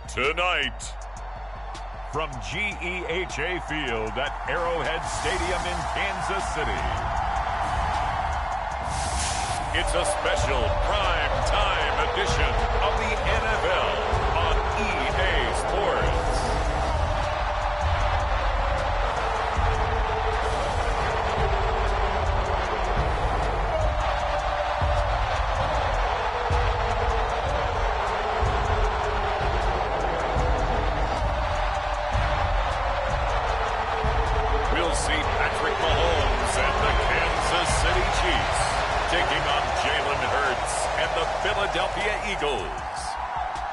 Tonight, from GEHA Field at Arrowhead Stadium in Kansas City, it's a special prime time edition of the NFL on EA Sports.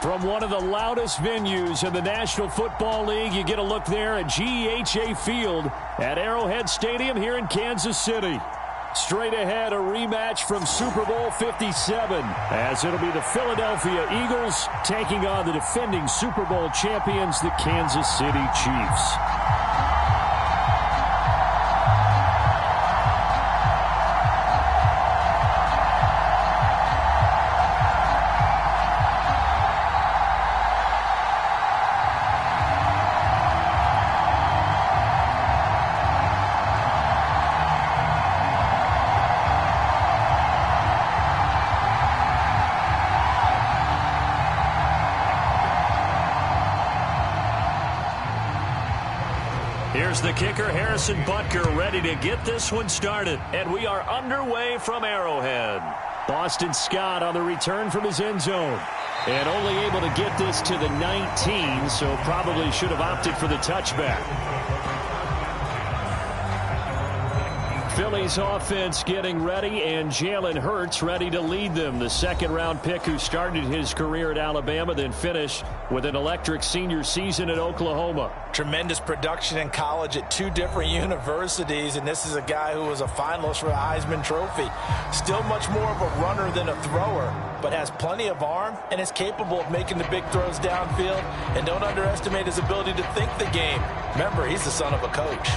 From one of the loudest venues in the National Football League, you get a look there at GEHA Field at Arrowhead Stadium here in Kansas City. Straight ahead, a rematch from Super Bowl 57, as it'll be the Philadelphia Eagles taking on the defending Super Bowl champions, the Kansas City Chiefs. Here's the kicker, Harrison Butker, ready to get this one started. And we are underway from Arrowhead. Boston Scott on the return from his end zone. And only able to get this to the 19, so probably should have opted for the touchback. Philly's offense getting ready, and Jalen Hurts ready to lead them. The second-round pick who started his career at Alabama, then finished with an electric senior season at Oklahoma. Tremendous production in college at two different universities, and this is a guy who was a finalist for the Heisman Trophy. Still much more of a runner than a thrower, but has plenty of arm and is capable of making the big throws downfield. And don't underestimate his ability to think the game. Remember, he's the son of a coach.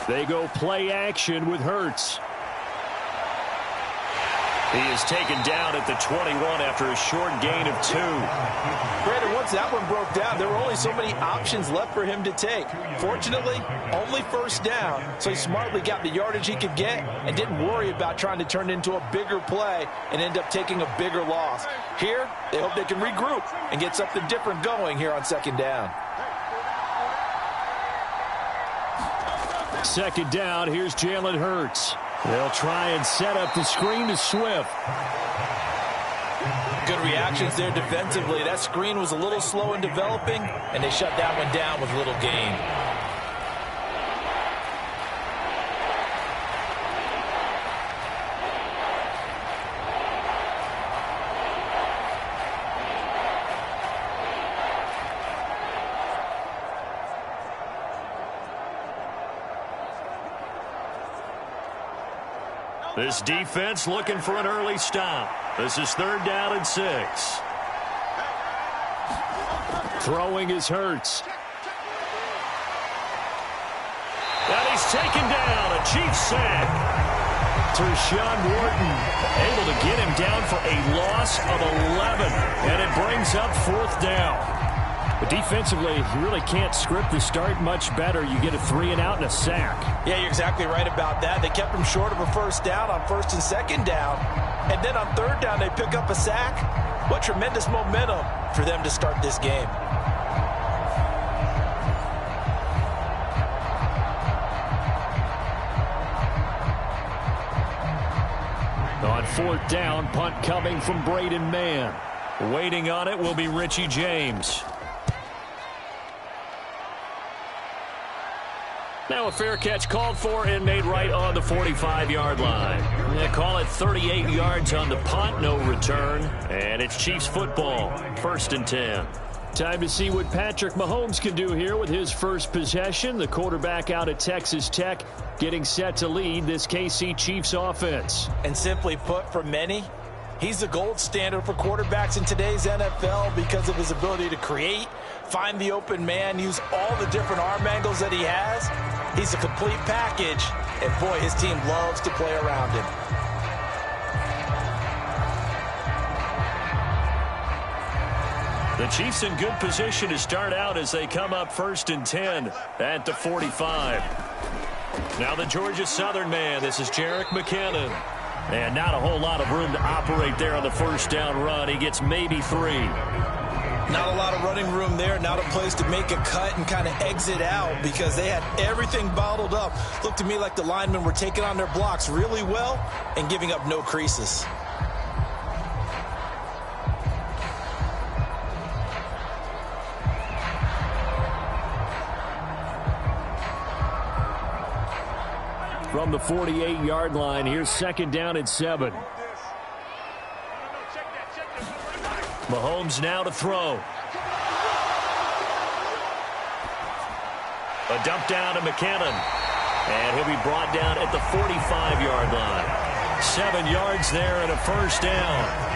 They go play action with Hurts. He is taken down at the 21 after a short gain of 2. Brandon, once that one broke down, there were only so many options left for him to take. Fortunately, only first down, so he smartly got the yardage he could get and didn't worry about trying to turn it into a bigger play and end up taking a bigger loss. Here, they hope they can regroup and get something different going here on second down. Second down, here's Jalen Hurts. They'll try and set up the screen to Swift. Good reactions there defensively. That screen was a little slow in developing, and they shut that one down with little gain. This defense looking for an early stop. This is third down and 6. Throwing is Hurts. And he's taken down. A Chiefs sack. Tershawn Wharton able to get him down for a loss of 11. And it brings up fourth down. But defensively, you really can't script the start much better. You get a 3-and-out and a sack. Yeah, you're exactly right about that. They kept him short of a first down on first and second down. And then on third down, they pick up a sack. What tremendous momentum for them to start this game. On fourth down, punt coming from Braden Mann. Waiting on it will be Richie James. Now a fair catch called for and made right on the 45-yard line. They call it 38 yards on the punt, no return. And it's Chiefs football, first and 10. Time to see what Patrick Mahomes can do here with his first possession. The quarterback out at Texas Tech getting set to lead this KC Chiefs offense. And simply put, for many, He's the gold standard for quarterbacks in today's NFL because of his ability to create, find the open man, use all the different arm angles that he has. He's a complete package, and boy, his team loves to play around him. The Chiefs in good position to start out as they come up 1st and 10 at the 45. Now the Georgia Southern man. This is Jerick McKinnon. And not a whole lot of room to operate there on the first down run. He gets maybe 3. Not a lot of running room there. Not a place to make a cut and kind of exit out because they had everything bottled up. Looked to me like the linemen were taking on their blocks really well and giving up no creases. From the 48-yard line, here's 2nd down and 7. Mahomes now to throw. A dump down to McKinnon. And he'll be brought down at the 45-yard line. 7 yards there and a first down.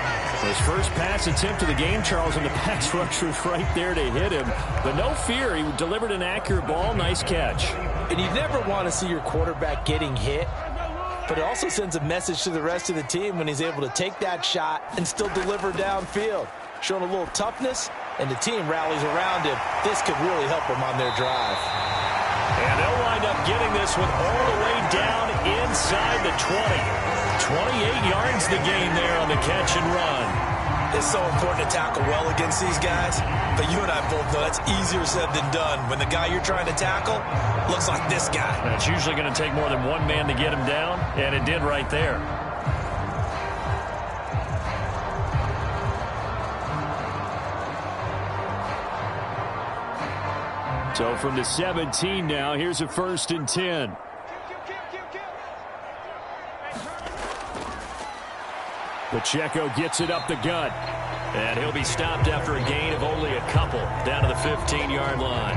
His first pass attempt of the game, Charles, and the pass rusher was right there to hit him. But no fear, he delivered an accurate ball. Nice catch. And you never want to see your quarterback getting hit, but it also sends a message to the rest of the team when he's able to take that shot and still deliver downfield. Showing a little toughness, and the team rallies around him. This could really help them on their drive. And they'll wind up getting this one all the way down inside the 20. 28 yards the gain there on the catch and run. It's so important to tackle well against these guys, but you and I both know that's easier said than done. When the guy you're trying to tackle looks like this guy. And it's usually going to take more than one man to get him down, and it did right there. So from the 17 now, here's a 1st and 10. Pacheco gets it up the gut. And he'll be stopped after a gain of only a couple down to the 15-yard line.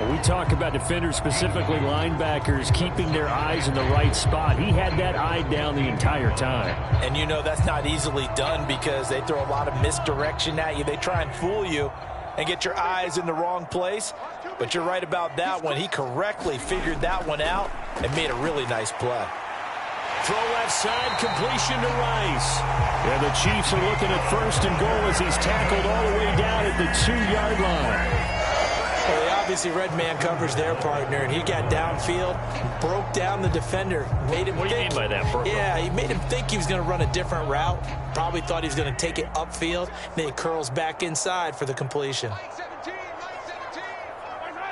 When we talk about defenders, specifically linebackers, keeping their eyes in the right spot, he had that eye down the entire time. And you know that's not easily done because they throw a lot of misdirection at you. They try and fool you and get your eyes in the wrong place. But you're right about that one. He correctly figured that one out and made a really nice play. Throw left side, completion to Rice. And the Chiefs are looking at 1st and goal as he's tackled all the way down at the 2-yard line. Well, they obviously read man coverage their partner, and he got downfield, broke down the defender. Made him what do you mean by that, bro? Yeah, he made him think he was going to run a different route. Probably thought he was going to take it upfield. Then he curls back inside for the completion.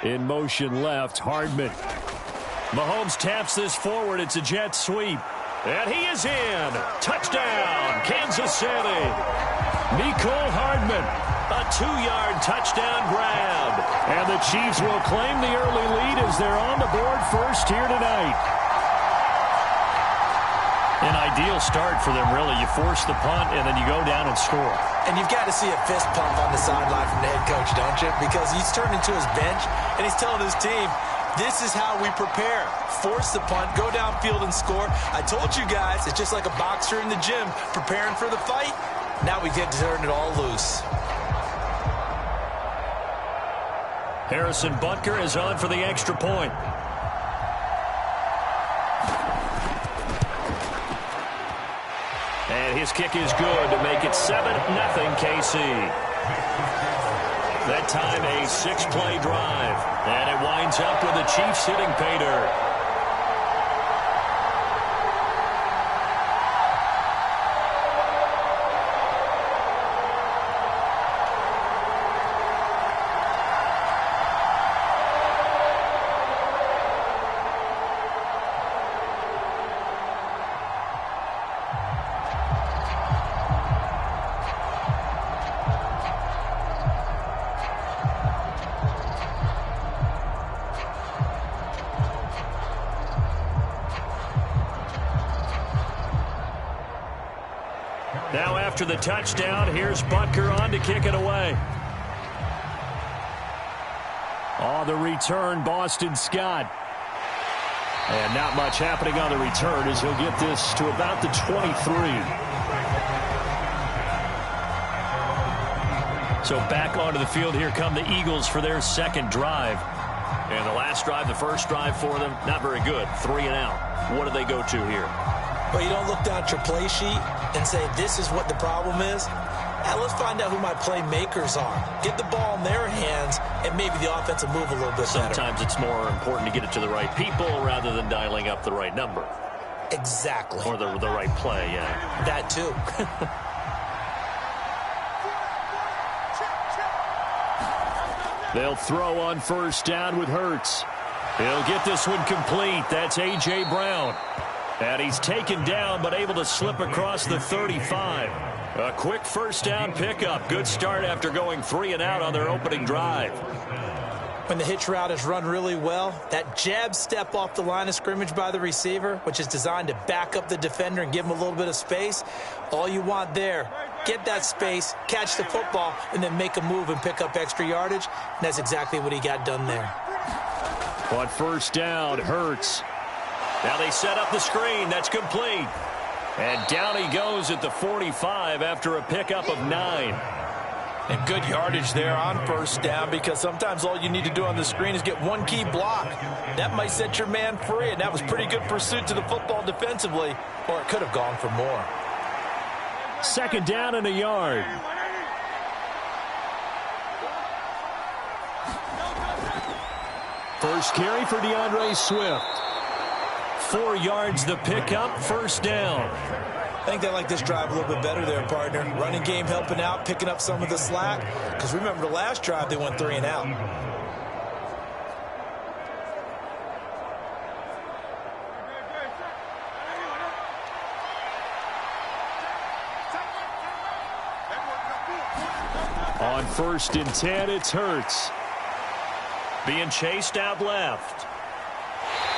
In motion left, Hardman. Mahomes taps this forward. It's a jet sweep. And he is in. Touchdown, Kansas City. Mecole Hardman, a 2-yard touchdown grab. And the Chiefs will claim the early lead as they're on the board first here tonight. An ideal start for them, really. You force the punt, and then you go down and score. And you've got to see a fist pump on the sideline from the head coach, don't you? Because he's turned into his bench, and he's telling his team, this is how we prepare. Force the punt, go downfield and score. I told you guys, it's just like a boxer in the gym preparing for the fight. Now we get to turn it all loose. Harrison Butker is on for the extra point. And his kick is good to make it 7-0 KC. That time a 6-play drive. And it winds up with the Chiefs hitting pay dirt. Now after the touchdown, here's Butker on to kick it away. On the return, Boston Scott. And not much happening on the return as he'll get this to about the 23. So back onto the field, here come the Eagles for their second drive. And the last drive, the first drive for them, not very good. 3 and out. What do they go to here? Well, you don't look down at your play sheet and say, this is what the problem is. Yeah, let's find out who my playmakers are. Get the ball in their hands, and maybe the offense will move a little bit better. Sometimes it's more important to get it to the right people rather than dialing up the right number. Exactly. Or the right play, yeah. That too. They'll throw on first down with Hurts. He'll get this one complete. That's A.J. Brown. And he's taken down but able to slip across the 35. A quick first down pickup. Good start after going 3 and out on their opening drive. When the hitch route is run really well, that jab step off the line of scrimmage by the receiver, which is designed to back up the defender and give him a little bit of space, all you want there, get that space, catch the football, and then make a move and pick up extra yardage. And that's exactly what he got done there. On first down, Hurts. Now they set up the screen. That's complete. And down he goes at the 45 after a pickup of 9. And good yardage there on first down, because sometimes all you need to do on the screen is get one key block. That might set your man free, and that was pretty good pursuit to the football defensively, or it could have gone for more. Second down and a yard. First carry for DeAndre Swift. 4 yards the pickup, first down. I think they like this drive a little bit better there, partner. Running game helping out, picking up some of the slack. Because remember, the last drive they went 3 and out. On first and 10, it's Hurts. Being chased out left.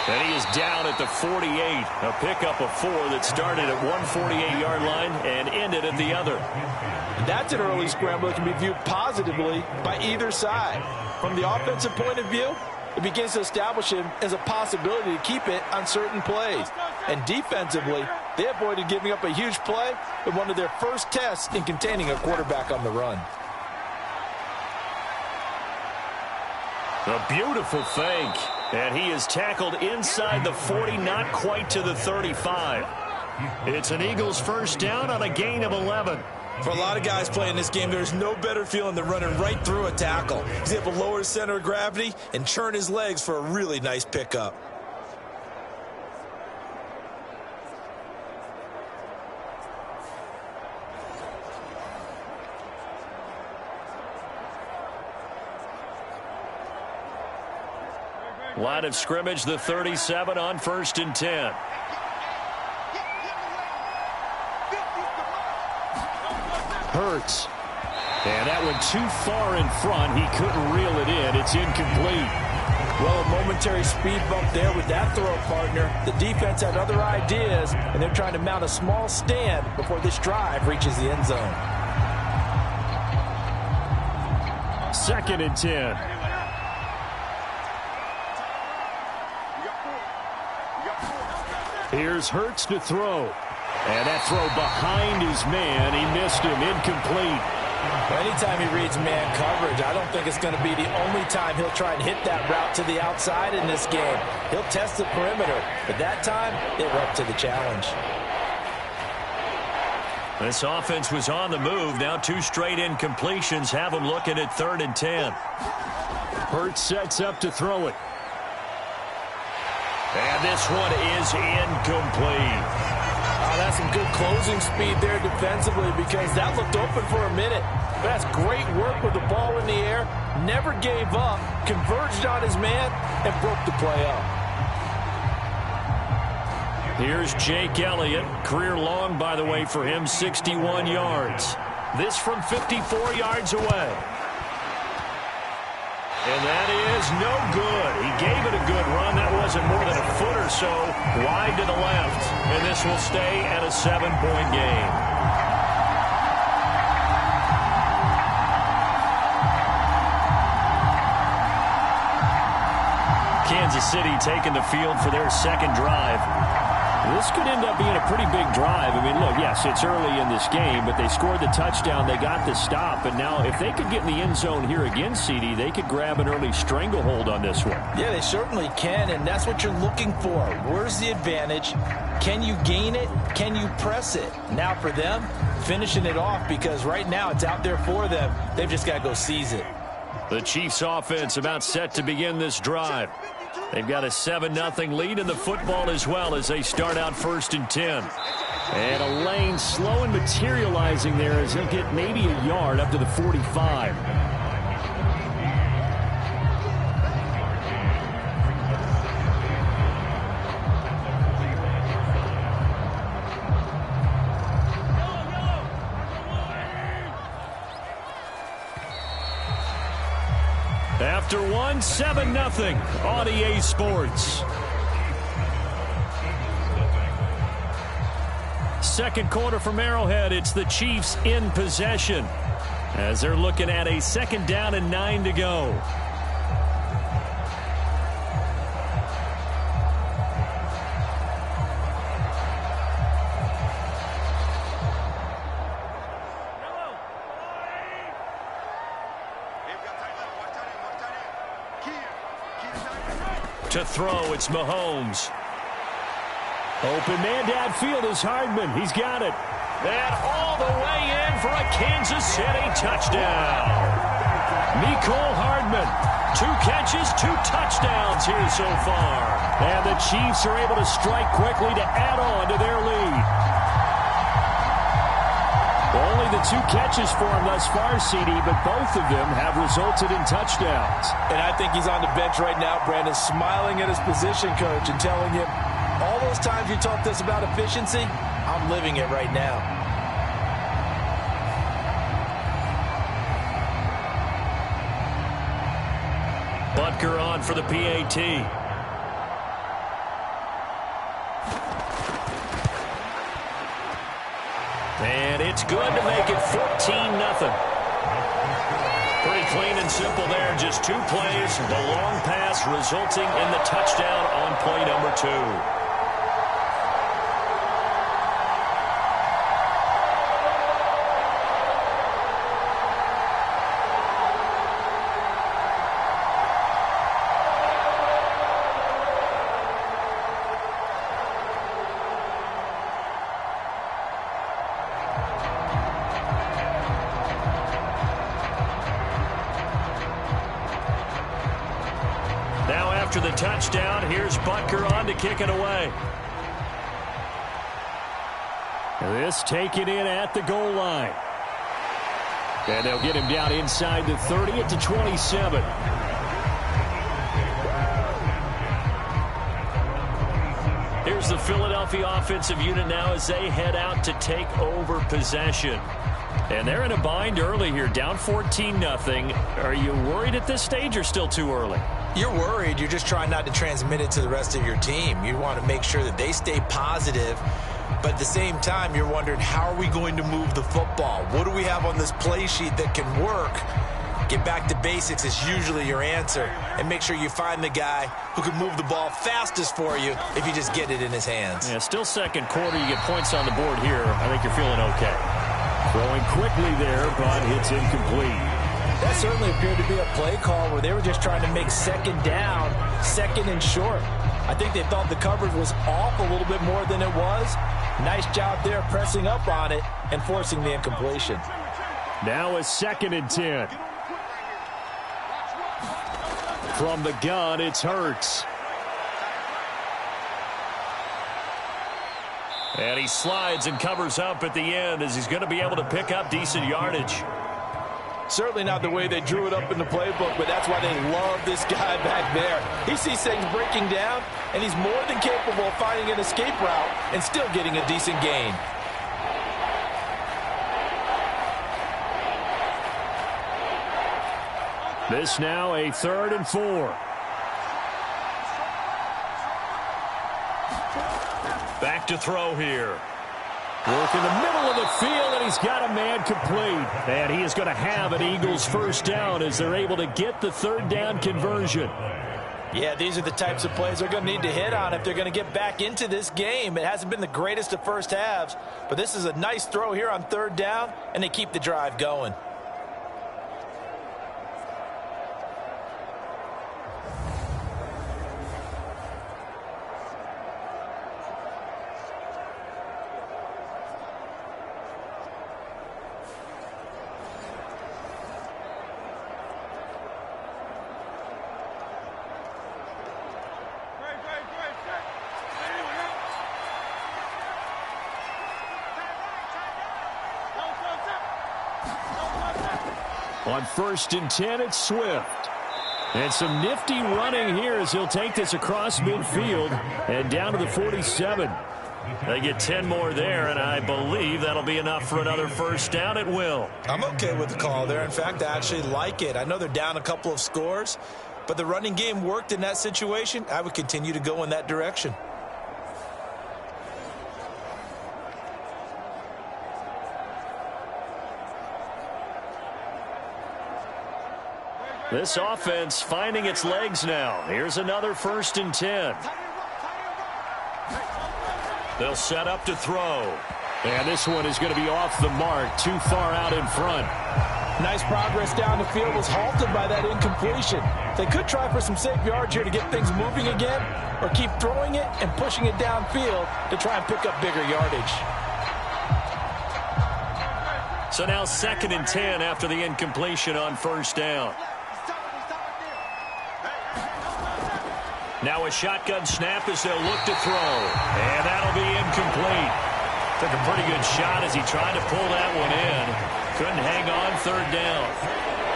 And he is down at the 48. A pickup of 4 that started at 148-yard line and ended at the other. That's an early scramble that can be viewed positively by either side. From the offensive point of view, it begins to establish him as a possibility to keep it on certain plays. And defensively, they avoided giving up a huge play with one of their first tests in containing a quarterback on the run. A beautiful fake. And he is tackled inside the 40, not quite to the 35. It's an Eagles first down on a gain of 11. For a lot of guys playing this game, there's no better feeling than running right through a tackle. He's able to lower his center of gravity and churn his legs for a really nice pickup. Line of scrimmage, the 37 on first and 10. Hurts. And that went too far in front. He couldn't reel it in. It's incomplete. Well, a momentary speed bump there with that throw, partner. The defense had other ideas, and they're trying to mount a small stand before this drive reaches the end zone. Second and 10. Here's Hurts to throw. And that throw behind his man. He missed him. Incomplete. Anytime he reads man coverage, I don't think it's going to be the only time he'll try and hit that route to the outside in this game. He'll test the perimeter. But that time, they were up to the challenge. This offense was on the move. Now 2 straight incompletions have them looking at 3rd and 10. Hurts sets up to throw it. And this one is incomplete. That's some good closing speed there defensively, because that looked open for a minute. But that's great work with the ball in the air. Never gave up, converged on his man, and broke the play up. Here's Jake Elliott. Career long, by the way, for him, 61 yards. This from 54 yards away. And that is no good. He gave it a good run. That wasn't more than a foot or so wide to the left. And this will stay at a 7-point game. Kansas City taking the field for their second drive. This could end up being a pretty big drive. I mean, look, yes, it's early in this game, but they scored the touchdown. They got the stop. And now if they could get in the end zone here again, CD, they could grab an early stranglehold on this one. Yeah, they certainly can, and that's what you're looking for. Where's the advantage? Can you gain it? Can you press it? Now for them, finishing it off, because right now it's out there for them. They've just got to go seize it. The Chiefs offense about set to begin this drive. They've got a 7-0 lead in the football as well as they start out 1st and 10. And a lane slow and materializing there as he'll get maybe a yard up to the 45. After 7-0 on EA Sports. Second quarter from Arrowhead. It's the Chiefs in possession as they're looking at a 2nd down and 9 to go. To throw, it's Mahomes. Open man downfield is Hardman. He's got it. And all the way in for a Kansas City touchdown. Mecole Hardman. 2 catches, 2 touchdowns here so far. And the Chiefs are able to strike quickly to add on to their lead. Only the 2 catches for him thus far, CD, but both of them have resulted in touchdowns. And I think he's on the bench right now, Brandon, smiling at his position coach and telling him, all those times you talked to us about efficiency, I'm living it right now. Butker on for the PAT. And it's good to make it 14-0. Pretty clean and simple there. Just 2 plays. The long pass resulting in the touchdown on play number 2. After the touchdown, here's Butker on to kick it away. This taken in at the goal line. And they'll get him down inside the 30 at the 27. Here's the Philadelphia offensive unit now as they head out to take over possession. And they're in a bind early here, down 14-0. Are you worried at this stage or still too early? You're worried. You're just trying not to transmit it to the rest of your team. You want to make sure that they stay positive. But at the same time, you're wondering, how are we going to move the football? What do we have on this play sheet that can work? Get back to basics is usually your answer. And make sure you find the guy who can move the ball fastest for you if you just get it in his hands. Yeah, still second quarter. You get points on the board here. I think you're feeling okay. Throwing quickly there, but it's incomplete. That certainly appeared to be a play call where they were just trying to make 2nd down, 2nd and short. I think they thought the coverage was off a little bit more than it was. Nice job there pressing up on it and forcing the incompletion. Now a 2nd and 10. From the gun, it's Hurts. And he slides and covers up at the end as he's going to be able to pick up decent yardage. Certainly not the way they drew it up in the playbook, but that's why they love this guy back there. He sees things breaking down, and he's more than capable of finding an escape route and still getting a decent gain. This now a 3rd and 4. Back to throw here. Work in the middle of the field, and he's got a man complete. And he is going to have an Eagles 1st down as they're able to get the 3rd down conversion. Yeah, these are the types of plays they're going to need to hit on if they're going to get back into this game. It hasn't been the greatest of first halves, but this is a nice throw here on third down, and they keep the drive going. On 1st and 10, it's Swift. And some nifty running here as he'll take this across midfield and down to the 47. They get 10 more there, and I believe that'll be enough for another first down at will. I'm okay with the call there. In fact, I actually like it. I know they're down a couple of scores, but the running game worked in that situation. I would continue to go in that direction. This offense finding its legs now. Here's another 1st and 10. They'll set up to throw. And this one is going to be off the mark, too far out in front. Nice progress down the field was halted by that incompletion. They could try for some safe yards here to get things moving again, or keep throwing it and pushing it downfield to try and pick up bigger yardage. So now 2nd and 10 after the incompletion on 1st down. Now a shotgun snap as they'll look to throw. And that'll be incomplete. Took a pretty good shot as he tried to pull that one in. Couldn't hang on 3rd down.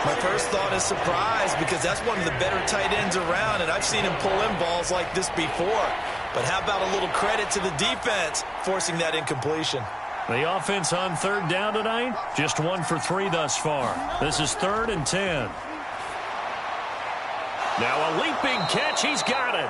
My first thought is surprise, because that's one of the better tight ends around, and I've seen him pull in balls like this before. But how about a little credit to the defense forcing that incompletion? The offense on 3rd down tonight, just 1 for 3 thus far. This is 3rd and 10. Now a leaping catch. He's got it.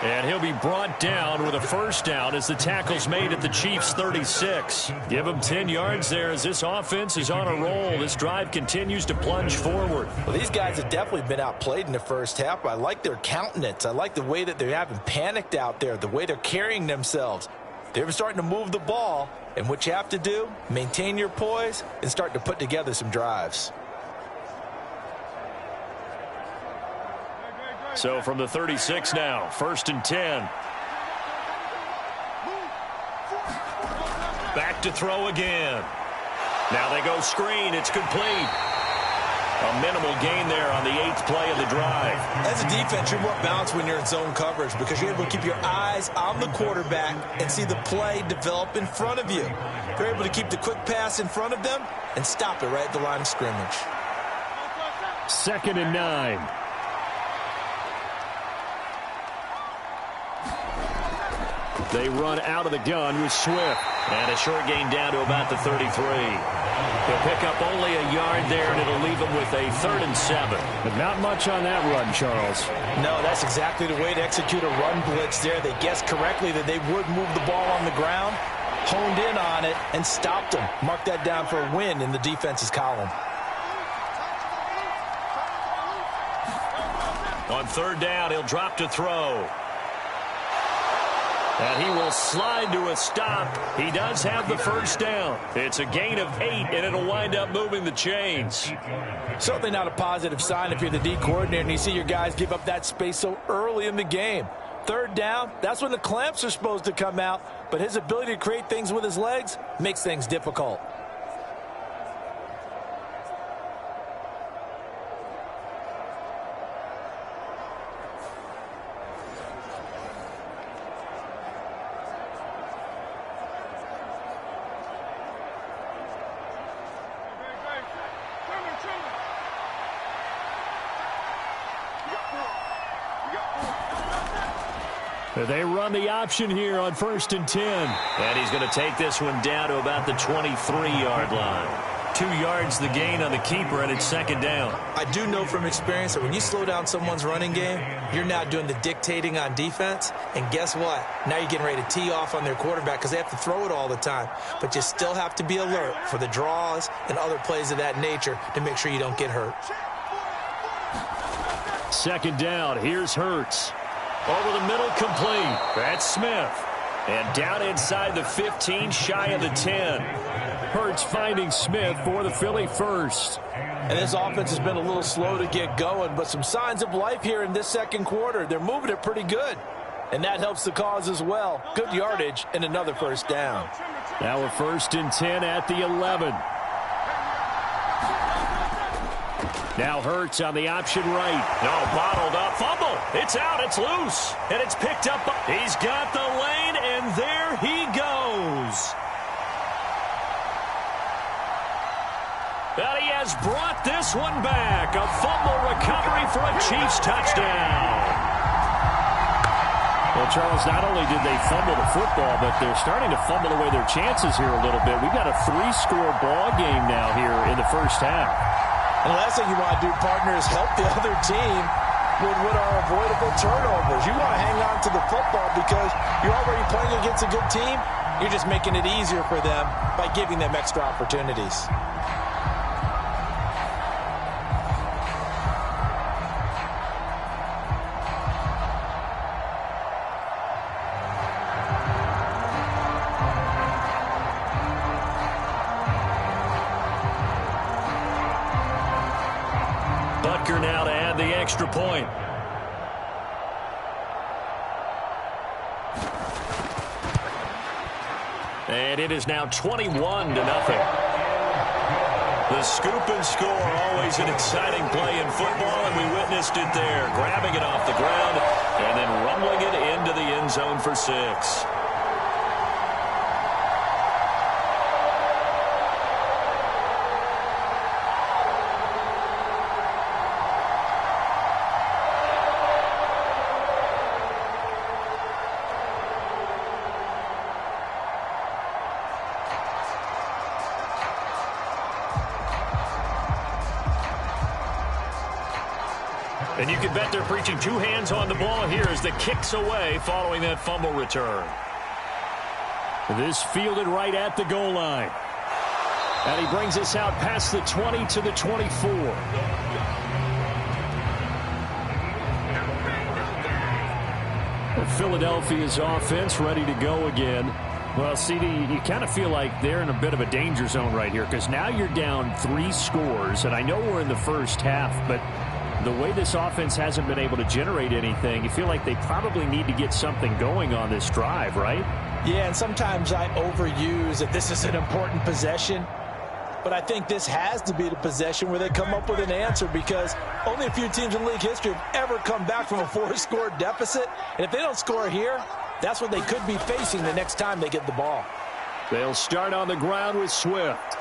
And he'll be brought down with a 1st down as the tackle's made at the Chiefs' 36. Give him 10 yards there as this offense is on a roll. This drive continues to plunge forward. Well, these guys have definitely been outplayed in the first half. I like their countenance. I like the way that they haven't panicked out there, the way they're carrying themselves. They're starting to move the ball, and what you have to do, maintain your poise and start to put together some drives. So from the 36 now, 1st and 10. Back to throw again. Now they go screen. It's complete. A minimal gain there on the 8th play of the drive. As a defense, you're more balanced when you're in zone coverage because you're able to keep your eyes on the quarterback and see the play develop in front of you. You're able to keep the quick pass in front of them and stop it right at the line of scrimmage. 2nd and 9. They run out of the gun with Swift. And a short gain down to about the 33. He'll pick up only a yard there, and it'll leave him with a 3rd and 7. But not much on that run, Charles. No, that's exactly the way to execute a run blitz there. They guessed correctly that they would move the ball on the ground, honed in on it, and stopped them. Mark that down for a win in the defense's column. On 3rd down, he'll drop to throw. And he will slide to a stop. He does have the 1st down. It's a gain of 8, and it'll wind up moving the chains. Certainly not a positive sign if you're the D coordinator and you see your guys give up that space so early in the game. 3rd down, that's when the clamps are supposed to come out, but his ability to create things with his legs makes things difficult. They run the option here on 1st and 10. And he's going to take this one down to about the 23-yard line. 2 yards the gain on the keeper, and it's 2nd down. I do know from experience that when you slow down someone's running game, you're now doing the dictating on defense. And guess what? Now you're getting ready to tee off on their quarterback because they have to throw it all the time. But you still have to be alert for the draws and other plays of that nature to make sure you don't get hurt. Second down. Here's Hurts. Over the middle, complete. That's Smith. And down inside the 15, shy of the 10. Hurts finding Smith for the Philly first. And this offense has been a little slow to get going, but some signs of life here in this second quarter. They're moving it pretty good, and that helps the cause as well. Good yardage and another first down. Now a 1st and 10 at the 11. Now Hurts on the option right. No, bottled up. Fumble. It's out. It's loose. And it's picked up. He's got the lane, and there he goes. But he has brought this one back. A fumble recovery for a Chiefs touchdown. Well, Charles, not only did they fumble the football, but they're starting to fumble away their chances here a little bit. We've got a 3-score ball game now here in the first half. And the last thing you want to do, partner, is help the other team with what are avoidable turnovers. You want to hang on to the football because you're already playing against a good team. You're just making it easier for them by giving them extra opportunities. Now to add the extra point. And it is now 21-0. The scoop and score, always an exciting play in football, and we witnessed it there. Grabbing it off the ground and then rumbling it into the end zone for 6. And you can bet they're preaching 2 hands on the ball here as the kick's away following that fumble return. This fielded right at the goal line. And he brings us out past the 20 to the 24. Well, Philadelphia's offense ready to go again. Well, CD, you kind of feel like they're in a bit of a danger zone right here because now you're down 3 scores. And I know we're in the first half, but the way this offense hasn't been able to generate anything, you feel like they probably need to get something going on this drive, right? Yeah, and sometimes I overuse that this is an important possession. But I think this has to be the possession where they come up with an answer because only a few teams in league history have ever come back from a 4-score deficit. And if they don't score here, that's what they could be facing the next time they get the ball. They'll start on the ground with Swift.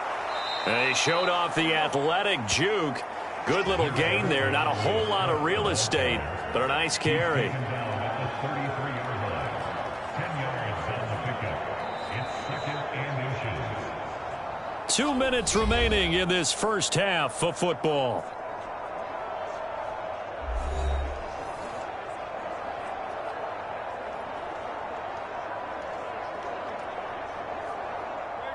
They showed off the athletic juke. Good little gain there. Not a whole lot of real estate, but a nice carry. 2 minutes remaining in this first half of football.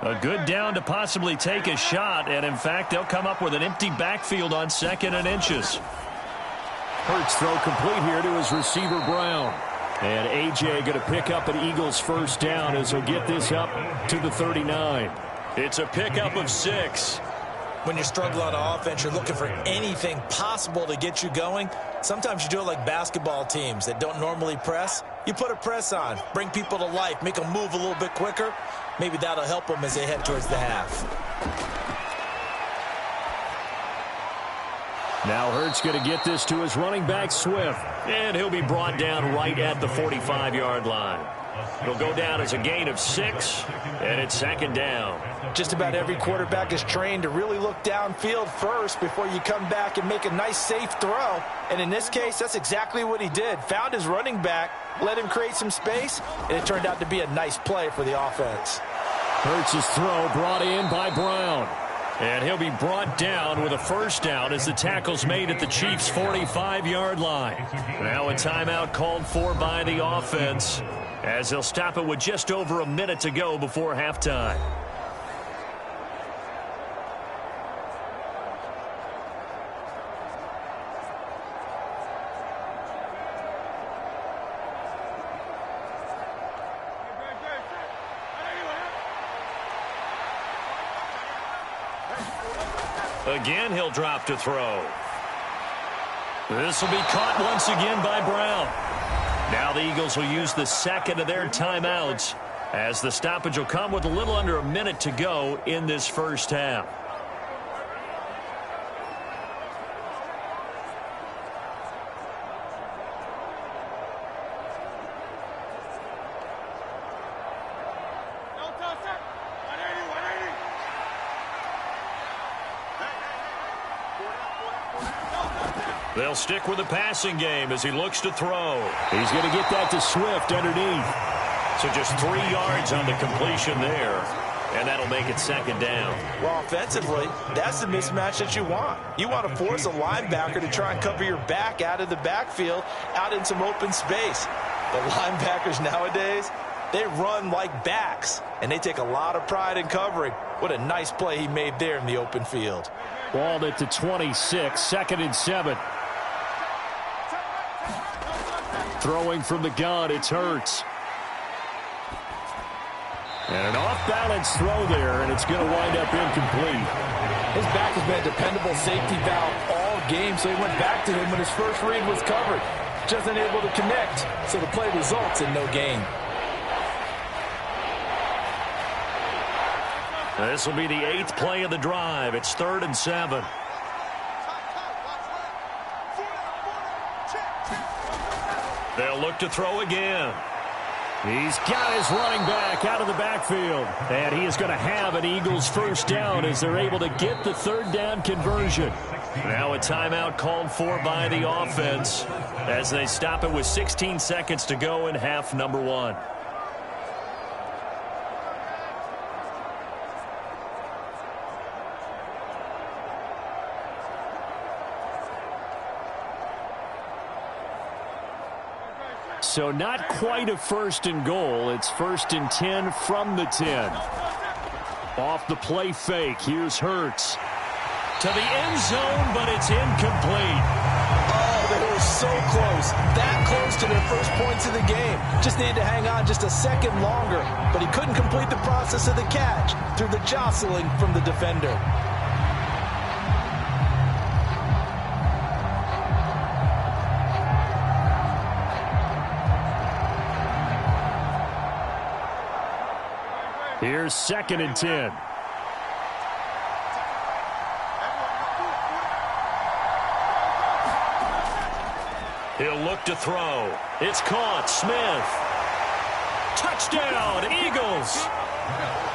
A good down to possibly take a shot, and in fact, they'll come up with an empty backfield on 2nd and inches. Hurts throw complete here to his receiver, Brown. And A.J. going to pick up an Eagles first down as he'll get this up to the 39. It's a pickup of 6. When you're struggling on offense, you're looking for anything possible to get you going. Sometimes you do it like basketball teams that don't normally press. You put a press on, bring people to life, make them move a little bit quicker. Maybe that'll help them as they head towards the half. Now Hurts going to get this to his running back, Swift. And he'll be brought down right at the 45-yard line. It'll go down as a gain of 6, and it's 2nd down. Just about every quarterback is trained to really look downfield first before you come back and make a nice, safe throw. And in this case, that's exactly what he did. Found his running back, let him create some space, and it turned out to be a nice play for the offense. Hurts' throw brought in by Brown. And he'll be brought down with a first down as the tackle's made at the Chiefs' 45-yard line. Now a timeout called for by the offense as they'll stop it with just over a minute to go before halftime. Again, he'll drop to throw. This will be caught once again by Brown. Now the Eagles will use the second of their timeouts as the stoppage will come with a little under a minute to go in this first half. They'll stick with the passing game as he looks to throw. He's going to get that to Swift underneath. So just 3 yards on the completion there, and that'll make it second down. Well, offensively, that's the mismatch that you want. You want to force a linebacker to try and cover your back out of the backfield, out in some open space. The linebackers nowadays, they run like backs, and they take a lot of pride in covering. What a nice play he made there in the open field. Balled it to 26, 2nd and 7. Throwing from the gun, it's Hurts. And an off-balance throw there, and it's going to wind up incomplete. His back has been a dependable safety valve all game, so he went back to him when his first read was covered. Just unable to connect, so the play results in no gain. This will be the 8th play of the drive. It's 3rd and 7. They'll look to throw again. He's got his running back out of the backfield. And he is going to have an Eagles first down as they're able to get the 3rd down conversion. Now a timeout called for by the offense as they stop it with 16 seconds to go in half number 1. So not quite a 1st and goal. It's 1st and 10 from the 10. Off the play fake. Here's Hurts. To the end zone, but it's incomplete. Oh, they were so close. That close to their first points of the game. Just needed to hang on just a second longer. But he couldn't complete the process of the catch through the jostling from the defender. Here's 2nd and 10. He'll look to throw. It's caught. Smith. Touchdown, Eagles.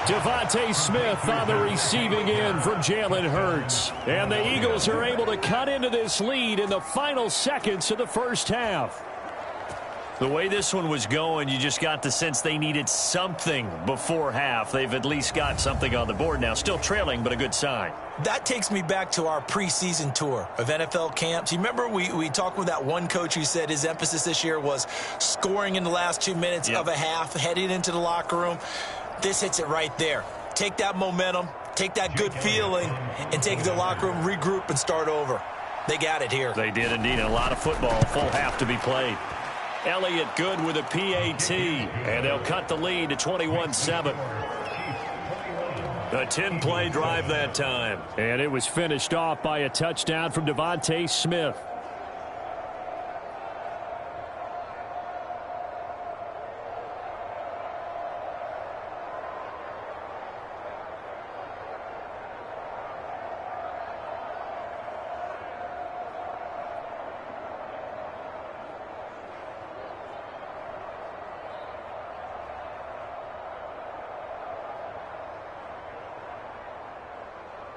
Devontae Smith on the receiving end from Jalen Hurts. And the Eagles are able to cut into this lead in the final seconds of the first half. The way this one was going, you just got the sense they needed something before half. They've at least got something on the board now. Still trailing, but a good sign. That takes me back to our preseason tour of NFL camps. You remember we talked with that one coach who said his emphasis this year was scoring in the last 2 minutes of a half, heading into the locker room. This hits it right there. Take that momentum, take that good feeling, and take it to the locker room, regroup, and start over. They got it here. They did indeed. A lot of football, full half to be played. Elliott good with a PAT, and they'll cut the lead to 21-7. A 10-play drive that time. And it was finished off by a touchdown from Devontae Smith.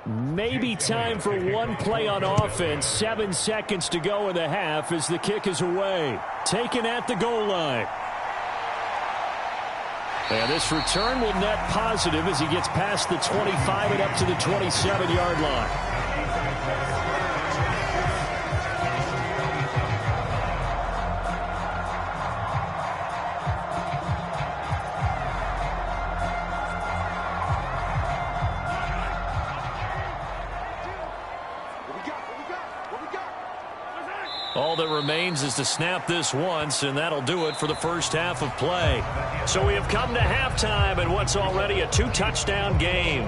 Maybe time for one play on offense. 7 seconds to go in the half as the kick is away. Taken at the goal line. And this return will net positive as he gets past the 25 and up to the 27-yard line. All that remains is to snap this once, and that'll do it for the first half of play. So we have come to halftime in what's already a 2-touchdown game.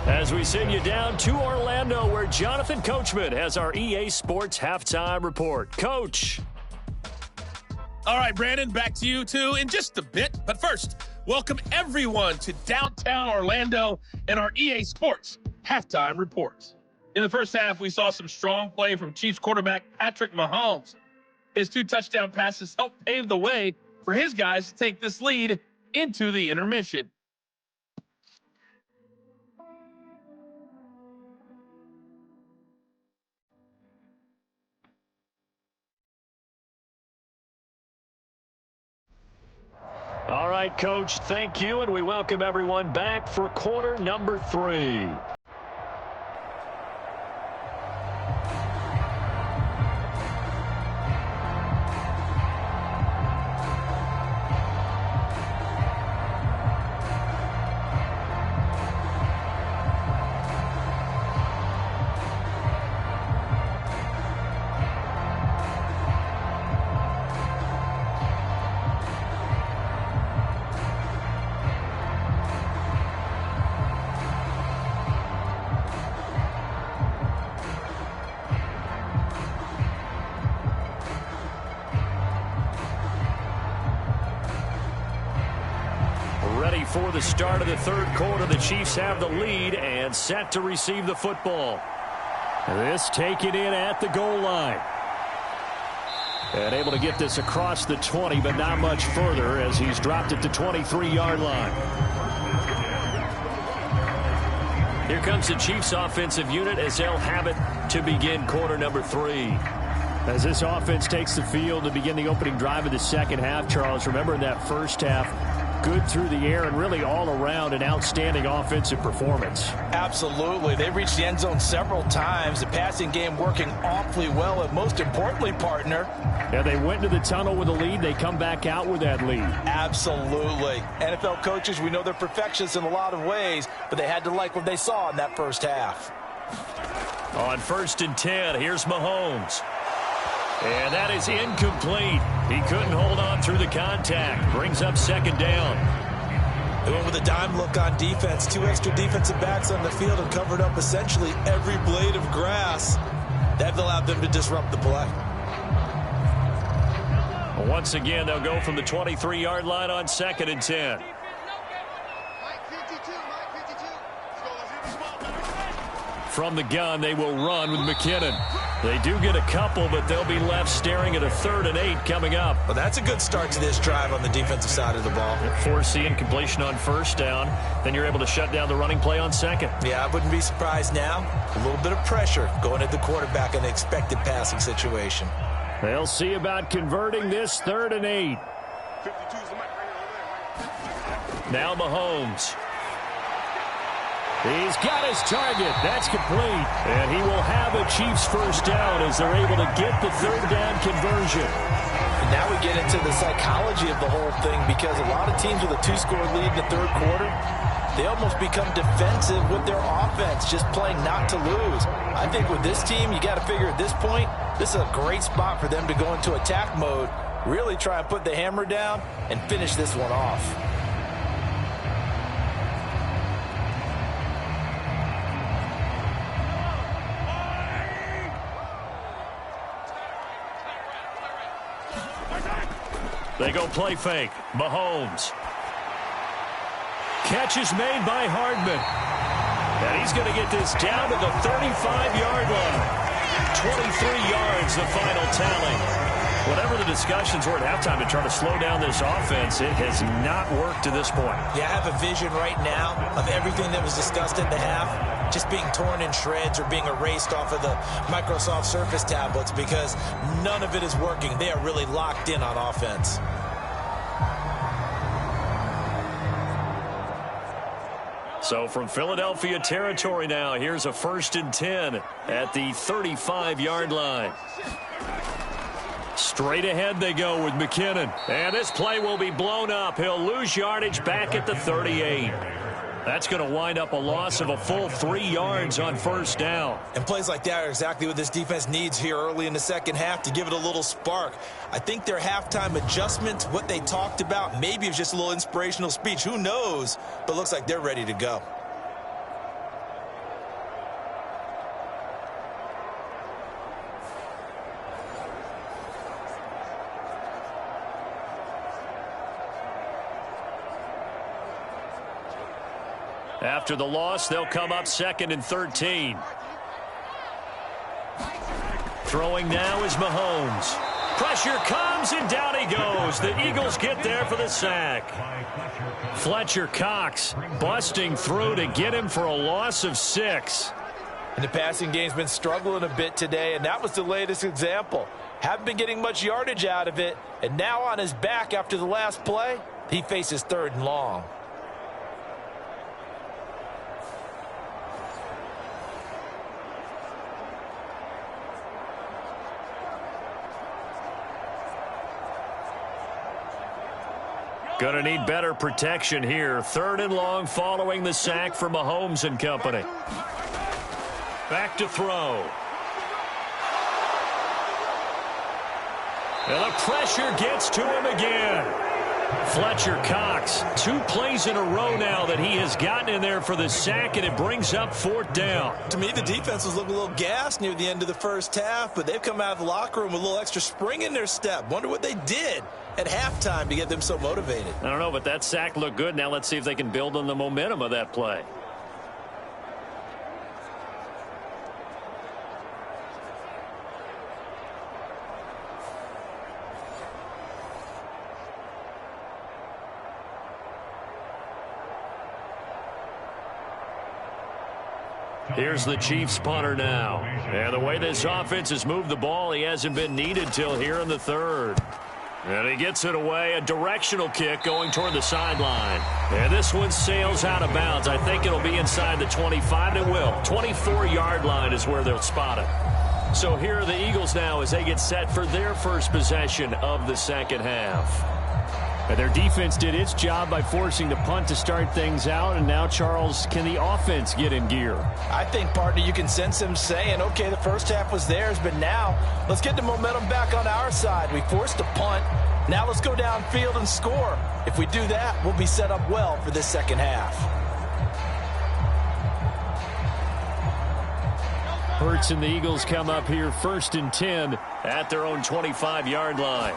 As we send you down to Orlando, where Jonathan Coachman has our EA Sports Halftime Report. Coach. All right, Brandon, back to you, too, in just a bit. But first, welcome everyone to downtown Orlando and our EA Sports Halftime Report. In the first half, we saw some strong play from Chiefs quarterback Patrick Mahomes. His 2 touchdown passes helped pave the way for his guys to take this lead into the intermission. All right, Coach, thank you, and we welcome everyone back for quarter number 3. Ready for the start of the third quarter. The Chiefs have the lead and set to receive the football. This taken in at the goal line. And able to get this across the 20, but not much further as he's dropped it to 23-yard line. Here comes the Chiefs offensive unit as they'll have it to begin quarter number 3. As this offense takes the field to begin the opening drive of the second half, Charles, remember in that first half, good through the air and really all around an outstanding offensive performance. Absolutely. They reached the end zone several times. The passing game working awfully well, and most importantly, partner. Yeah, they went to the tunnel with a lead. They come back out with that lead. Absolutely. NFL coaches, we know they're perfectionists in a lot of ways, but they had to like what they saw in that first half. On 1st and 10, here's Mahomes. And that is incomplete. He couldn't hold on through the contact. Brings up second down. They went with a dime look on defense. 2 extra defensive backs on the field and covered up essentially every blade of grass. That allowed them to disrupt the play. Once again, they'll go from the 23-yard line on 2nd and 10. From the gun, they will run with McKinnon. They do get a couple, but they'll be left staring at a 3rd and 8 coming up. Well, that's a good start to this drive on the defensive side of the ball. Force the incompletion on 1st down. Then you're able to shut down the running play on 2nd. Yeah, I wouldn't be surprised now. A little bit of pressure going at the quarterback in an expected passing situation. They'll see about converting this 3rd and 8. Now Mahomes. He's got his target. That's complete. And he will have a Chiefs first down as they're able to get the 3rd down conversion. And now we get into the psychology of the whole thing, because a lot of teams with a 2-score lead in the 3rd quarter, they almost become defensive with their offense, just playing not to lose. I think with this team, you got to figure at this point, this is a great spot for them to go into attack mode, really try and put the hammer down and finish this one off. They go play fake. Mahomes. Catch is made by Hardman. And he's going to get this down to the 35-yard line. 23 yards, the final tally. Whatever the discussions were at halftime to try to slow down this offense, it has not worked to this point. Yeah, I have a vision right now of everything that was discussed at the half just being torn in shreds or being erased off of the Microsoft Surface tablets, because none of it is working. They are really locked in on offense. So from Philadelphia territory now, here's a 1st and 10 at the 35-yard line. Straight ahead they go with McKinnon. And this play will be blown up. He'll lose yardage back at the 38. That's going to wind up a loss of a full 3 yards on 1st down. And plays like that are exactly what this defense needs here early in the second half to give it a little spark. I think their halftime adjustment, what they talked about, maybe it was just a little inspirational speech. Who knows? But looks like they're ready to go. After the loss, they'll come up 2nd and 13. Throwing now is Mahomes. Pressure comes, and down he goes. The Eagles get there for the sack. Fletcher Cox busting through to get him for a loss of 6. And the passing game's been struggling a bit today, and that was the latest example. Haven't been getting much yardage out of it, and now on his back after the last play, he faces 3rd and long. Gonna need better protection here. 3rd and long following the sack for Mahomes and company. Back to throw. And the pressure gets to him again. Fletcher Cox, 2 plays in a row now that he has gotten in there for the sack, and it brings up 4th down. To me, the defense was looking a little gassed near the end of the first half, but they've come out of the locker room with a little extra spring in their step. Wonder what they did at halftime to get them so motivated. I don't know, but that sack looked good. Now let's see if they can build on the momentum of that play. Here's the Chiefs punter now. And the way this offense has moved the ball, he hasn't been needed till here in the 3rd. And he gets it away, a directional kick going toward the sideline. And this one sails out of bounds. I think it'll be inside the 25. It will. 24-yard line is where they'll spot it. So here are the Eagles now as they get set for their first possession of the 2nd half. And their defense did its job by forcing the punt to start things out. And now, Charles, can the offense get in gear? I think, partner, you can sense them saying, okay, the first half was theirs, but now let's get the momentum back on our side. We forced a punt. Now let's go downfield and score. If we do that, we'll be set up well for this 2nd half. Hurts and the Eagles come up here 1st and 10 at their own 25-yard line.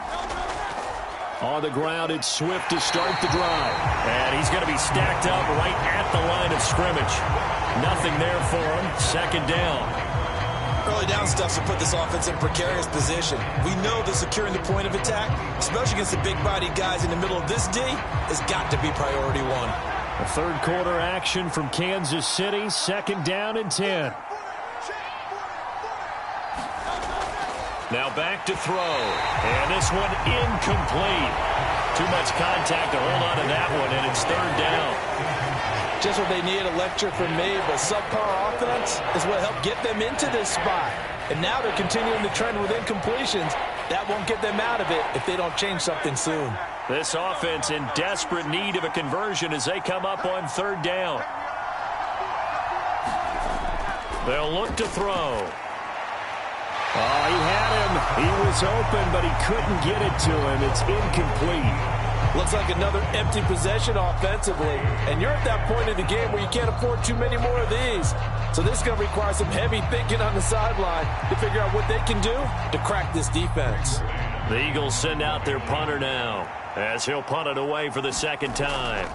On the ground, it's Swift to start the drive. And he's going to be stacked up right at the line of scrimmage. Nothing there for him. 2nd down. Early down stuff will put this offense in a precarious position. We know that securing the point of attack, especially against the big-bodied guys in the middle of this D, has got to be priority 1. A 3rd quarter action from Kansas City. 2nd down and 10. Now back to throw. And this one incomplete. Too much contact to hold on to that one, and it's 3rd down. Just what they need, a lecture from me, but subpar offense is what helped get them into this spot. And now they're continuing the trend with incompletions. That won't get them out of it if they don't change something soon. This offense in desperate need of a conversion as they come up on 3rd down. They'll look to throw. Oh, he had him. He was open, but he couldn't get it to him. It's incomplete. Looks like another empty possession offensively. And you're at that point in the game where you can't afford too many more of these. So this is going to require some heavy thinking on the sideline to figure out what they can do to crack this defense. The Eagles send out their punter now as he'll punt it away for the 2nd time.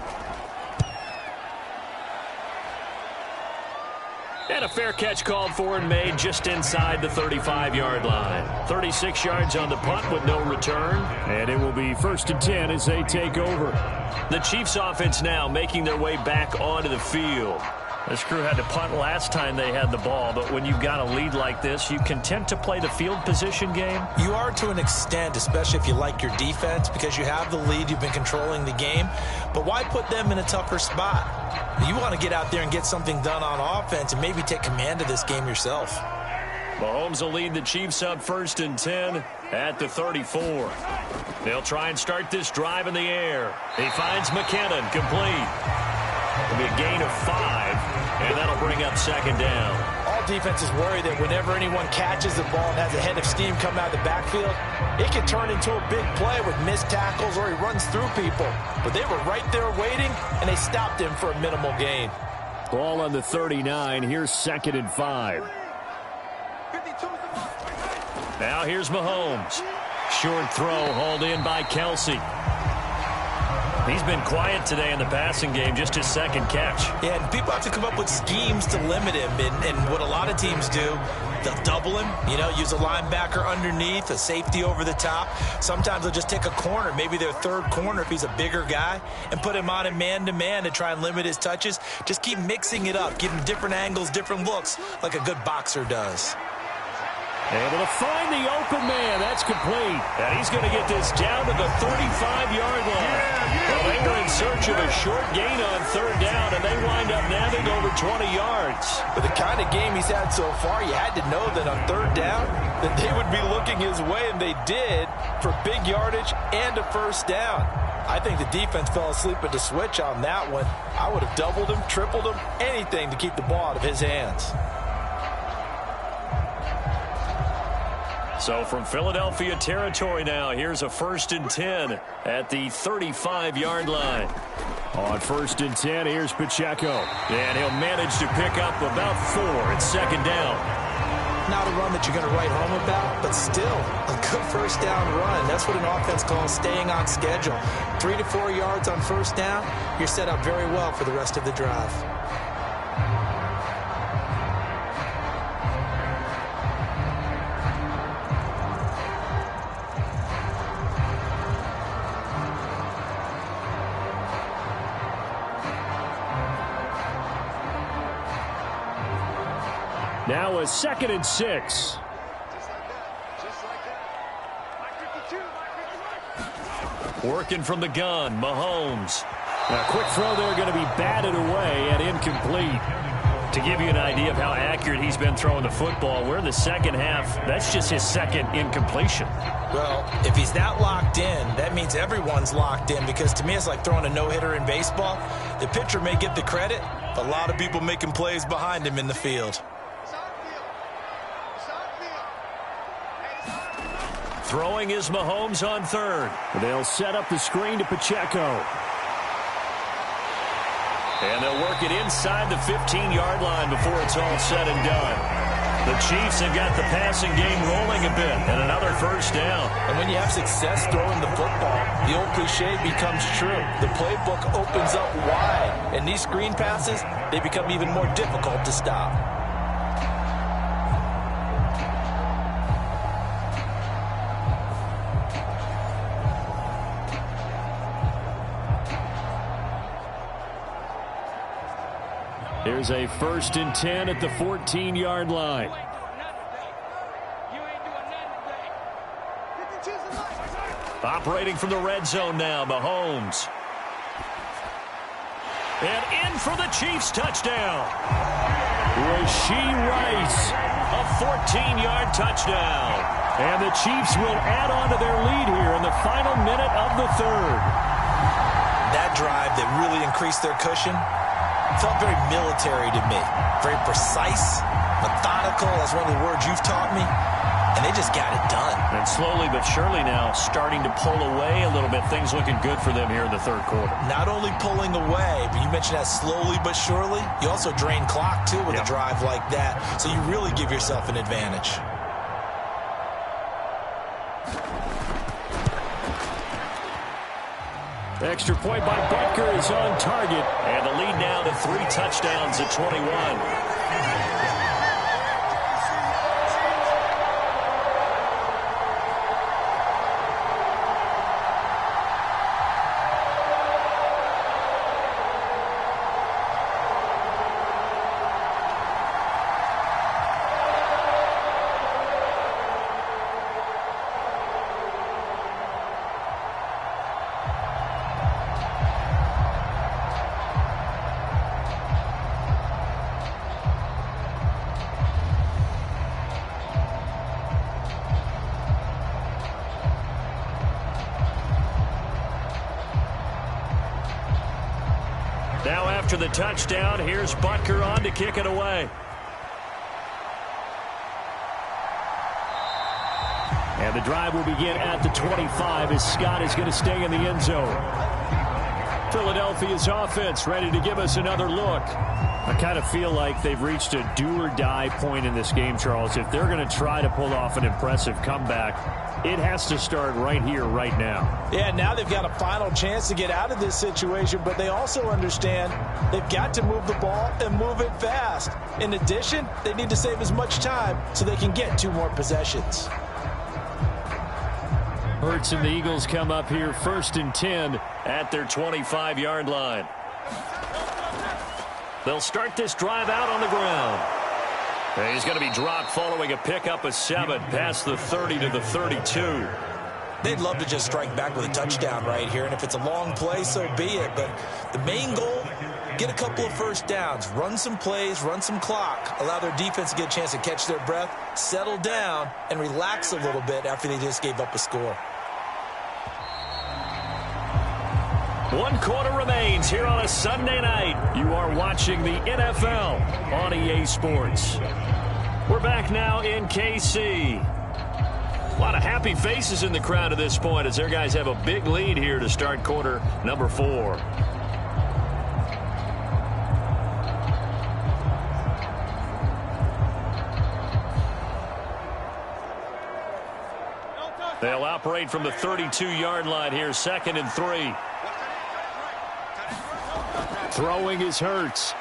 And a fair catch called for and made just inside the 35-yard line. 36 yards on the punt with no return. And it will be 1st and 10 as they take over. The Chiefs offense now making their way back onto the field. This crew had to punt last time they had the ball, but when you've got a lead like this, you content to play the field position game? You are to an extent, especially if you like your defense, because you have the lead, you've been controlling the game. But why put them in a tougher spot? You want to get out there and get something done on offense and maybe take command of this game yourself. Mahomes will lead the Chiefs up 1st and 10 at the 34. They'll try and start this drive in the air. He finds McKinnon complete. It'll be a gain of 5, and that'll bring up 2nd down. All defenses worry that whenever anyone catches the ball and has a head of steam come out of the backfield, it can turn into a big play with missed tackles or he runs through people. But they were right there waiting, and they stopped him for a minimal gain. Ball on the 39. Here's 2nd and 5. Now here's Mahomes. Short throw hauled in by Kelsey. He's been quiet today in the passing game, just his second catch. Yeah, and people have to come up with schemes to limit him. And what a lot of teams do, they'll double him, use a linebacker underneath, a safety over the top. Sometimes they'll just take a corner, maybe their third corner if he's a bigger guy, and put him on in man-to-man to try and limit his touches. Just keep mixing it up, give him different angles, different looks, like a good boxer does. Able to find the open man. That's complete. And he's going to get this down to the 35-yard line. Well, they were in search of a short gain on third down, and they wind up nabbing over 20 yards. With the kind of game he's had so far, you had to know that on third down that they would be looking his way, and they did, for big yardage and a first down. I think the defense fell asleep at the switch on that one. I would have doubled him, tripled him, anything to keep the ball out of his hands. So from Philadelphia territory now, here's a 1st and 10 at the 35-yard line. On 1st and 10, here's Pacheco. And he'll manage to pick up about 4 at 2nd down. Not a run that you're going to write home about, but still a good first down run. That's what an offense calls staying on schedule. 3 to 4 yards on first down, you're set up very well for the rest of the drive. Now a 2nd and 6. Working from the gun, Mahomes. A quick throw there going to be batted away and incomplete. To give you an idea of how accurate he's been throwing the football, we're in the second half. That's just his second incompletion. Well, if he's that locked in, that means everyone's locked in, because to me it's like throwing a no-hitter in baseball. The pitcher may get the credit, but a lot of people making plays behind him in the field. Throwing is Mahomes on third. They'll set up the screen to Pacheco. And they'll work it inside the 15-yard line before it's all said and done. The Chiefs have got the passing game rolling a bit, and another first down. And when you have success throwing the football, the old cliche becomes true. The playbook opens up wide, and these screen passes, they become even more difficult to stop. Here's a 1st and 10 at the 14-yard line. Operating from the red zone now, Mahomes. And in for the Chiefs touchdown. Rashee Rice. A 14-yard touchdown. And the Chiefs will add on to their lead here in the final minute of the third. That drive that really increased their cushion felt very military to me. Very precise, methodical. That's one of the words you've taught me. And they just got it done. And slowly but surely now starting to pull away a little bit. Things looking good for them here in the third quarter. Not only pulling away, but you mentioned that slowly but surely. You also drain clock, too, with a drive like that. So you really give yourself an advantage. Extra point by Butker is on target. And the lead now to 3 touchdowns at 21. Now after the touchdown, here's Butker on to kick it away. And the drive will begin at the 25 as Scott is going to stay in the end zone. Philadelphia's offense ready to give us another look. I kind of feel like they've reached a do-or-die point in this game, Charles. If they're going to try to pull off an impressive comeback, it has to start right here, right now. Yeah, now they've got a final chance to get out of this situation, but they also understand they've got to move the ball and move it fast. In addition, they need to save as much time so they can get 2 more possessions. Hurts and the Eagles come up here 1st and 10 at their 25-yard line. They'll start this drive out on the ground. And he's going to be dropped following a pickup of 7 past the 30 to the 32. They'd love to just strike back with a touchdown right here, and if it's a long play, so be it. But the main goal, get a couple of first downs, run some plays, run some clock, allow their defense to get a chance to catch their breath, settle down, and relax a little bit after they just gave up a score. 1 quarter remains here on a Sunday night. You are watching the NFL on EA Sports. We're back now in KC. A lot of happy faces in the crowd at this point as their guys have a big lead here to start quarter number 4. They'll operate from the 32-yard line here, 2nd and 3. Throwing is Hurts.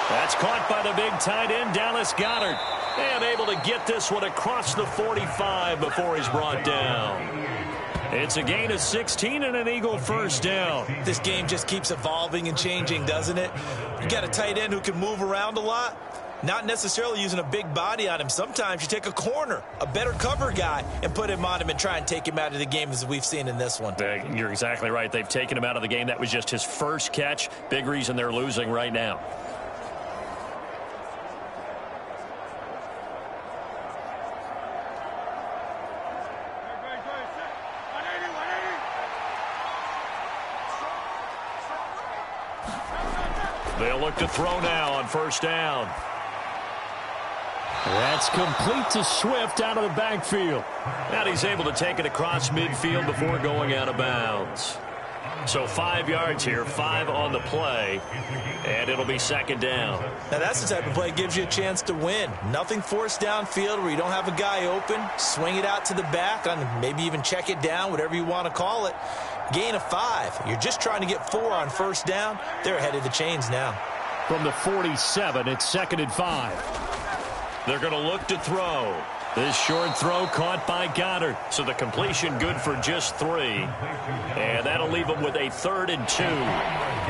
That's caught by the big tight end, Dallas Goedert. And able to get this one across the 45 before he's brought down. It's a gain of 16 and an Eagle first down. This game just keeps evolving and changing, doesn't it? You got a tight end who can move around a lot. Not necessarily using a big body on him. Sometimes you take a corner, a better cover guy, and put him on him and try and take him out of the game as we've seen in this one. You're exactly right. They've taken him out of the game. That was just his first catch. Big reason they're losing right now. They'll look to throw now on first down. That's complete to Swift out of the backfield. And he's able to take it across midfield before going out of bounds. So 5 yards here, 5 on the play, and it'll be 2nd down. Now that's the type of play that gives you a chance to win. Nothing forced downfield where you don't have a guy open. Swing it out to the back, and maybe even check it down, whatever you want to call it. Gain of 5. You're just trying to get 4 on first down. They're ahead of the chains now. From the 47, it's 2nd and 5. They're going to look to throw. This short throw caught by Goddard. So the completion good for just 3. And that'll leave them with a 3rd and 2.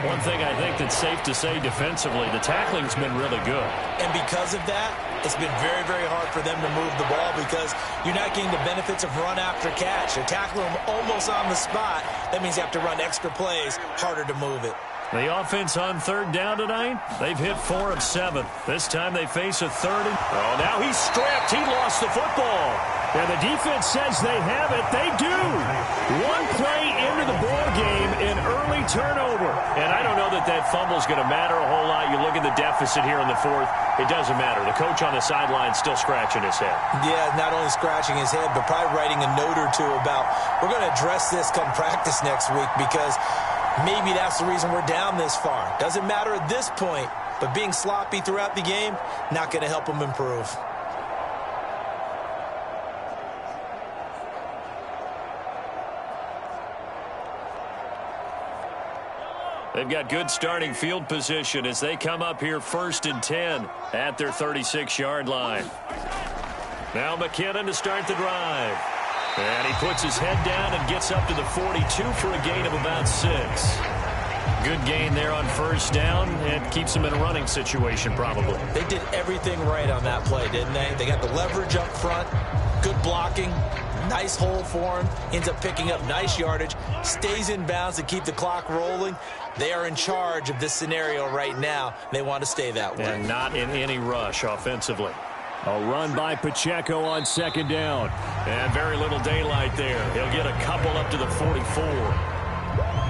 One thing I think that's safe to say defensively, the tackling's been really good. And because of that, it's been very, very hard for them to move the ball because you're not getting the benefits of run after catch. They're tackling them almost on the spot. That means you have to run extra plays, harder to move it. The offense on 3rd down tonight, they've hit 4 of 7. This time they face a 3rd and... Oh, now he's stripped. He lost the football. And the defense says they have it. They do. 1 play into the ball game, an early turnover. And I don't know that fumble's going to matter a whole lot. You look at the deficit here in the 4th. It doesn't matter. The coach on the sideline still scratching his head. Yeah, not only scratching his head, but probably writing a note or two about, we're going to address this come practice next week because... maybe that's the reason we're down this far. Doesn't matter at this point, but being sloppy throughout the game, not going to help them improve. They've got good starting field position as they come up here 1st and 10 at their 36-yard line. Now McKinnon to start the drive. And he puts his head down and gets up to the 42 for a gain of about 6. Good gain there on first down. It keeps him in a running situation probably. They did everything right on that play, didn't they? They got the leverage up front, good blocking, nice hole for him, ends up picking up nice yardage, stays in bounds to keep the clock rolling. They are in charge of this scenario right now. They want to stay that way. And not in any rush offensively. A run by Pacheco on 2nd down. And very little daylight there. He'll get a couple up to the 44.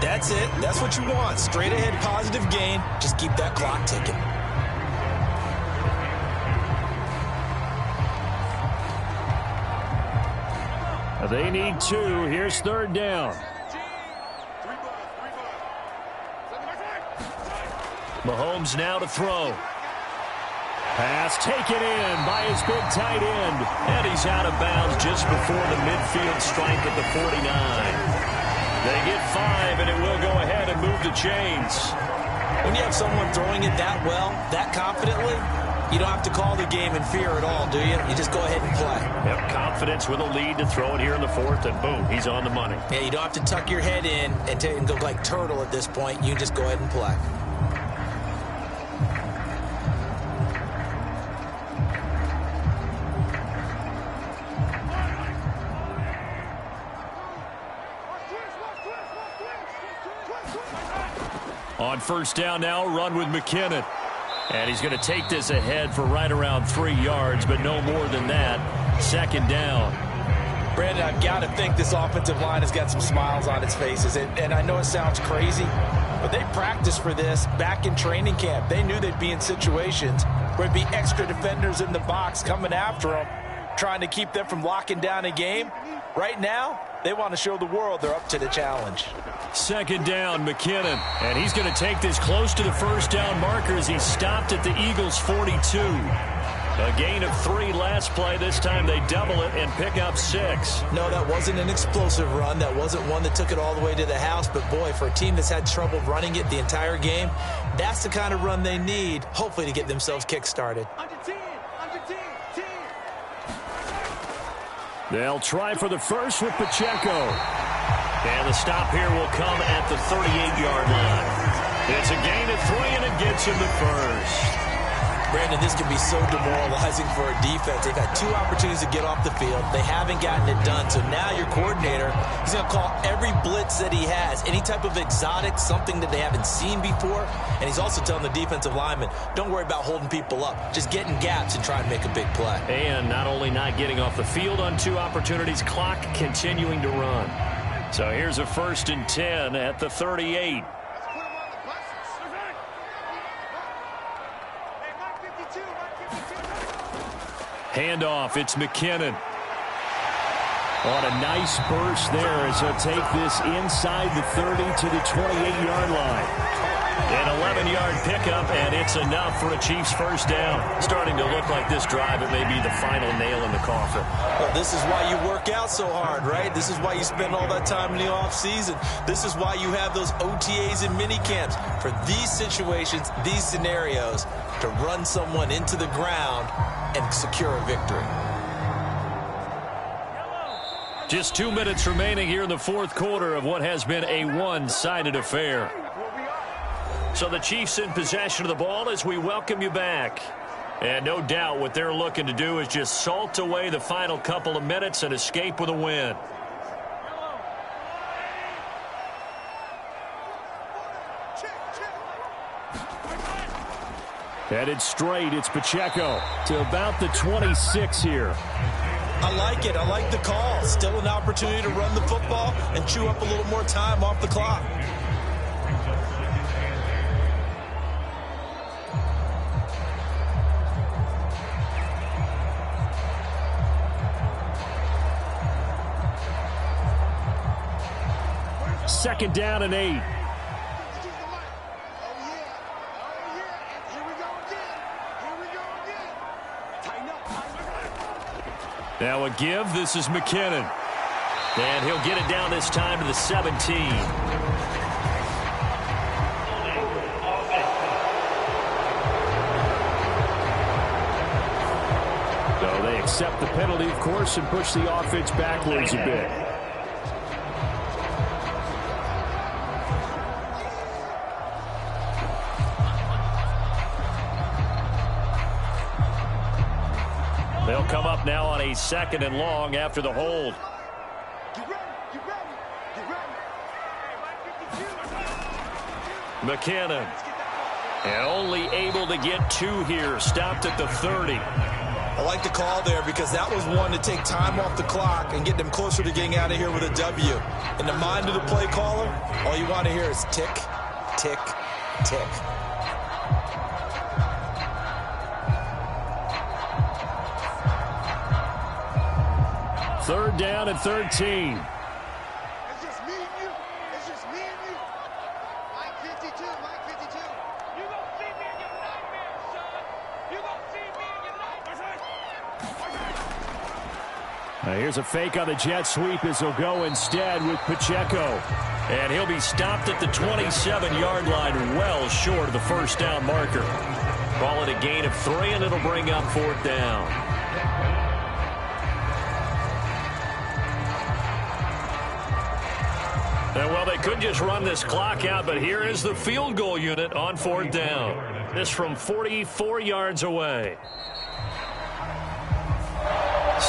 That's it. That's what you want. Straight ahead positive gain. Just keep that clock ticking. They need 2. Here's 3rd down. Mahomes now to throw. Pass taken in by his big tight end. And he's out of bounds just before the midfield stripe at the 49. They get 5, and it will go ahead and move the chains. When you have someone throwing it that well, that confidently, you don't have to call the game in fear at all, do you? You just go ahead and play. Yep, confidence with a lead to throw it here in the 4th, and boom, he's on the money. Yeah, you don't have to tuck your head in and go like turtle at this point. You just go ahead and play. On first down now, run with McKinnon. And he's going to take this ahead for right around 3 yards, but no more than that. 2nd down. Brandon, I've got to think this offensive line has got some smiles on its faces. And I know it sounds crazy, but they practiced for this back in training camp. They knew they'd be in situations where there'd be extra defenders in the box coming after them, trying to keep them from locking down a game. Right now, they want to show the world they're up to the challenge. 2nd down, McKinnon. And he's going to take this close to the first down marker as he stopped at the Eagles' 42. A gain of 3 last play. This time they double it and pick up 6. No, that wasn't an explosive run. That wasn't one that took it all the way to the house. But, boy, for a team that's had trouble running it the entire game, that's the kind of run they need, hopefully, to get themselves kick-started. They'll try for the first with Pacheco. And the stop here will come at the 38-yard line. It's a gain of 3, and it gets him the first. Brandon, this can be so demoralizing for a defense. They've had 2 opportunities to get off the field. They haven't gotten it done. So now your coordinator, he's going to call every blitz that he has, any type of exotic, something that they haven't seen before. And he's also telling the defensive lineman, don't worry about holding people up. Just get in gaps and try and make a big play. And not only not getting off the field on 2 opportunities, clock continuing to run. So here's a 1st and 10 at the 38. Handoff, it's McKinnon. On a nice burst there as he'll take this inside the 30 to the 28-yard line. An 11-yard pickup, and it's enough for a Chiefs first down. Starting to look like this drive, it may be the final nail in the coffin. Well, this is why you work out so hard, right? This is why you spend all that time in the offseason. This is why you have those OTAs and mini camps. For these situations, these scenarios, to run someone into the ground and secure a victory. Just 2 minutes remaining here in the 4th quarter of what has been a one-sided affair. So the Chiefs in possession of the ball as we welcome you back. And no doubt what they're looking to do is just salt away the final couple of minutes and escape with a win. Headed straight, it's Pacheco to about the 26 here. I like it. I like the call. Still an opportunity to run the football and chew up a little more time off the clock. Second down and 8. Now a give. This is McKinnon. And he'll get it down this time to the 17. So they accept the penalty, of course, and push the offense backwards a bit. They'll come up now on a 2nd and long after the hold. McKinnon. And only able to get 2 here. Stopped at the 30. I like the call there because that was one to take time off the clock and get them closer to getting out of here with a W. In the mind of the play caller, all you want to hear is tick, tick, tick. Third down and 13. It's just me and you. It's just me and you. Mike 52, Mike 52. You go Here's a fake on the jet sweep as he'll go instead with Pacheco. And he'll be stopped at the 27-yard line, well short of the first down marker. Call it a gain of 3, and it'll bring up 4th down. And well, they could just run this clock out, but here is the field goal unit on 4th down. This from 44 yards away.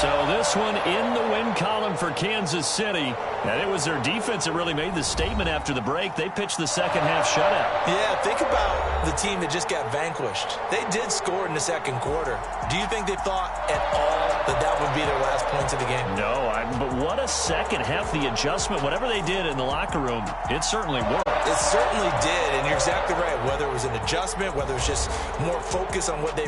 So this one in the win column for Kansas City. And it was their defense that really made the statement after the break. They pitched the second half shutout. Yeah, think about the team that just got vanquished. They did score in the second quarter. Do you think they thought at all that that would be their last points of the game? No, but what a second half. The adjustment, whatever they did in the locker room, it certainly worked. It certainly did, and you're exactly right. Whether it was an adjustment, whether it was just more focus on what they